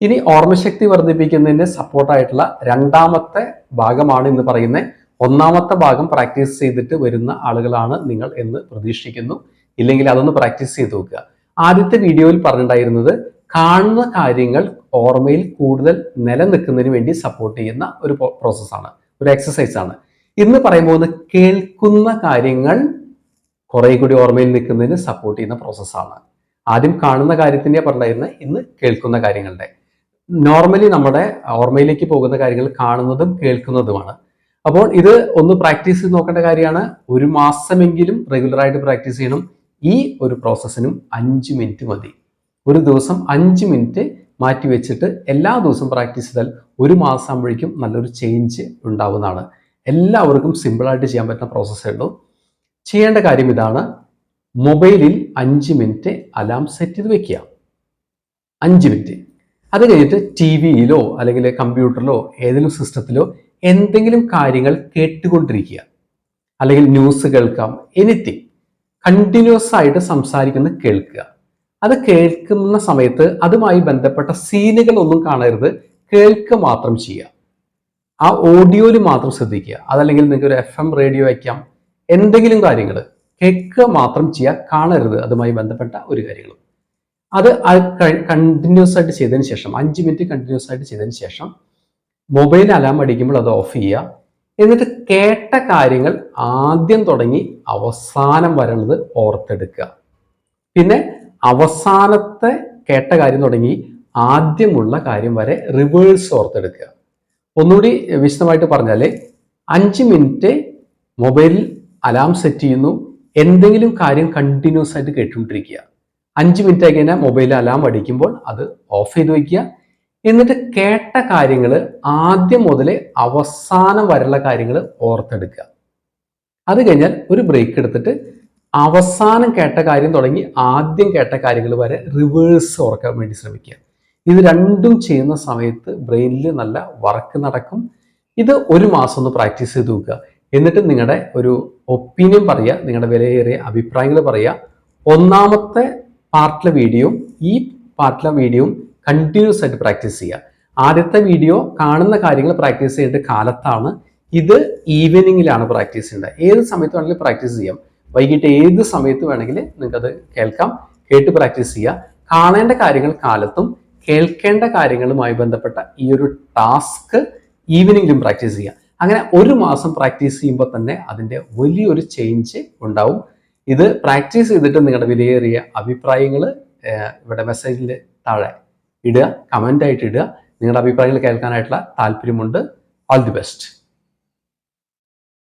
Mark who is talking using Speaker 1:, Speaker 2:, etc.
Speaker 1: ഇനി ഓർമ്മശക്തി വർദ്ധിപ്പിക്കുന്നതിന് സപ്പോർട്ടായിട്ടുള്ള രണ്ടാമത്തെ ഭാഗമാണ് ഇന്ന് പറയുന്നത്. ഒന്നാമത്തെ ഭാഗം പ്രാക്ടീസ് ചെയ്തിട്ട് വരുന്ന ആളുകളാണ് നിങ്ങൾ എന്ന് പ്രതീക്ഷിക്കുന്നു. ഇല്ലെങ്കിൽ അതൊന്ന് പ്രാക്ടീസ് ചെയ്ത് നോക്കുക. ആദ്യത്തെ വീഡിയോയിൽ പറഞ്ഞിട്ടുണ്ടായിരുന്നത് കാണുന്ന കാര്യങ്ങൾ ഓർമ്മയിൽ കൂടുതൽ നിലനിൽക്കുന്നതിന് വേണ്ടി സപ്പോർട്ട് ചെയ്യുന്ന ഒരു പ്രോസസ്സാണ്, ഒരു എക്സസൈസ് ആണ്. ഇന്ന് പറയുമ്പോൾ കേൾക്കുന്ന കാര്യങ്ങൾ കുറെ കൂടി ഓർമ്മയിൽ നിൽക്കുന്നതിന് സപ്പോർട്ട് ചെയ്യുന്ന പ്രോസസ്സാണ്. ആദ്യം കാണുന്ന കാര്യത്തിൻ്റെ പറഞ്ഞിരുന്നത്, ഇന്ന് കേൾക്കുന്ന കാര്യങ്ങളുടെ. നോർമലി നമ്മുടെ ഓർമ്മയിലേക്ക് പോകുന്ന കാര്യങ്ങൾ കാണുന്നതും കേൾക്കുന്നതുമാണ്. അപ്പോൾ ഇത് ഒന്ന് പ്രാക്ടീസ് ചെയ്ത് നോക്കേണ്ട കാര്യമാണ്. ഒരു മാസമെങ്കിലും റെഗുലറായിട്ട് പ്രാക്ടീസ് ചെയ്യണം. ഈ ഒരു പ്രോസസ്സിനും 5 മിനിറ്റ് മതി. ഒരു ദിവസം 5 മിനിറ്റ് മാറ്റി വെച്ചിട്ട് എല്ലാ ദിവസവും പ്രാക്ടീസ് ചെയ്താൽ ഒരു മാസം ആകുമ്പോഴേക്കും നല്ലൊരു ചേഞ്ച് ഉണ്ടാവുന്നതാണ്. എല്ലാവർക്കും സിമ്പിളായിട്ട് ചെയ്യാൻ പറ്റുന്ന പ്രോസസ്സേ ഉള്ളൂ. ചെയ്യേണ്ട കാര്യം ഇതാണ്: മൊബൈലിൽ 5 മിനിറ്റ് അലാം സെറ്റ് ചെയ്ത് വെക്കുക. 5 മിനിറ്റ്. അത് കഴിഞ്ഞിട്ട് ടി വിയിലോ അല്ലെങ്കിൽ കമ്പ്യൂട്ടറിലോ ഏതെങ്കിലും സിസ്റ്റത്തിലോ എന്തെങ്കിലും കാര്യങ്ങൾ കേട്ടുകൊണ്ടിരിക്കുക, അല്ലെങ്കിൽ ന്യൂസ് കേൾക്കാം, എനിത്തിങ്. കണ്ടിന്യൂസ് ആയിട്ട് സംസാരിക്കുന്നത് കേൾക്കുക. അത് കേൾക്കുന്ന സമയത്ത് അതുമായി ബന്ധപ്പെട്ട സീനുകളൊന്നും കാണരുത്, കേൾക്കുക മാത്രം ചെയ്യുക. ആ ഓഡിയോയിൽ മാത്രം ശ്രദ്ധിക്കുക. അതല്ലെങ്കിൽ നിങ്ങൾക്ക് ഒരു FM റേഡിയോ വയ്ക്കാം. എന്തെങ്കിലും കാര്യങ്ങൾ കേൾക്കുക മാത്രം ചെയ്യുക, കാണരുത് അതുമായി ബന്ധപ്പെട്ട ഒരു കാര്യങ്ങളും. അത് കണ്ടിന്യൂസ് ആയിട്ട് ചെയ്തതിന് ശേഷം 5 മിനിറ്റ് കണ്ടിന്യൂസ് ആയിട്ട് ചെയ്തതിന് ശേഷം മൊബൈൽ അലാം അടിക്കുമ്പോൾ അത് ഓഫ് ചെയ്യുക. എന്നിട്ട് കേട്ട കാര്യങ്ങൾ ആദ്യം തുടങ്ങി അവസാനം വരണത് ഓർത്തെടുക്കുക. പിന്നെ അവസാനത്തെ കേട്ട കാര്യം തുടങ്ങി ആദ്യമുള്ള കാര്യം വരെ റിവേഴ്സ് ഓർത്തെടുക്കുക. ഒന്നുകൂടി വിശദമായിട്ട് പറഞ്ഞാൽ 5 മിനിറ്റ് മൊബൈലിൽ അലാം സെറ്റ് ചെയ്യുന്നു, എന്തെങ്കിലും കാര്യം കണ്ടിന്യൂസ് ആയിട്ട് കേട്ടുകൊണ്ടിരിക്കുക. 5 മിനിറ്റ് ആയി കഴിഞ്ഞാൽ മൊബൈൽ അലാം അടിക്കുമ്പോൾ അത് ഓഫ് ചെയ്ത് വയ്ക്കുക. എന്നിട്ട് കേട്ട കാര്യങ്ങൾ ആദ്യം മുതൽ അവസാനം വരെയുള്ള കാര്യങ്ങൾ ഓർത്തെടുക്കുക. അത് കഴിഞ്ഞാൽ ഒരു ബ്രേക്ക് എടുത്തിട്ട് അവസാനം കേട്ട കാര്യം തുടങ്ങി ആദ്യം കേട്ട കാര്യങ്ങൾ വരെ റിവേഴ്സ് ഓർക്കാൻ വേണ്ടി ശ്രമിക്കുക. ഇത് രണ്ടും ചെയ്യുന്ന സമയത്ത് ബ്രെയിനിൽ നല്ല വർക്ക് നടക്കും. ഇത് ഒരു മാസം ഒന്ന് പ്രാക്ടീസ് ചെയ്ത് നോക്കുക. എന്നിട്ട് നിങ്ങളുടെ ഒരു ഒപ്പീനിയൻ പറയുക, നിങ്ങളുടെ വിലയേറിയ അഭിപ്രായങ്ങൾ പറയുക. ഒന്നാമത്തെ പാർട്ടിലെ വീഡിയോ ഈ പാർട്ടിലെ വീഡിയോയും കണ്ടിന്യൂസ് ആയിട്ട് പ്രാക്ടീസ് ചെയ്യുക. ആദ്യത്തെ വീഡിയോ കാണുന്ന കാര്യങ്ങൾ പ്രാക്ടീസ് ചെയ്യേണ്ട കാലത്താണ്, ഇത് ഈവനിങ്ങിലാണ് പ്രാക്ടീസ് ചെയ്യേണ്ടത്. ഏത് സമയത്ത് വേണമെങ്കിലും പ്രാക്ടീസ് ചെയ്യാം. വൈകിട്ട് ഏത് സമയത്ത് വേണമെങ്കിൽ നിങ്ങൾക്കത് കേൾക്കാം, കേട്ട് പ്രാക്ടീസ് ചെയ്യുക. കാണേണ്ട കാര്യങ്ങൾ കാലത്തും കേൾക്കേണ്ട കാര്യങ്ങളുമായി ബന്ധപ്പെട്ട ഈ ഒരു ടാസ്ക് ഈവനിങ്ങിലും പ്രാക്ടീസ് ചെയ്യുക. അങ്ങനെ ഒരു മാസം പ്രാക്ടീസ് ചെയ്യുമ്പോൾ തന്നെ അതിൻ്റെ വലിയൊരു ചേഞ്ച് ഉണ്ടാവും. ഇത് പ്രാക്ടീസ് ചെയ്തിട്ട് നിങ്ങളുടെ വിലയേറിയ അഭിപ്രായങ്ങൾ ഇവിടെ മെസ്സേജിൽ താഴെ ഇടുക, കമൻ്റായിട്ട് ഇടുക. നിങ്ങളുടെ അഭിപ്രായങ്ങൾ കേൾക്കാനായിട്ടുള്ള താല്പര്യമുണ്ട്. All the best.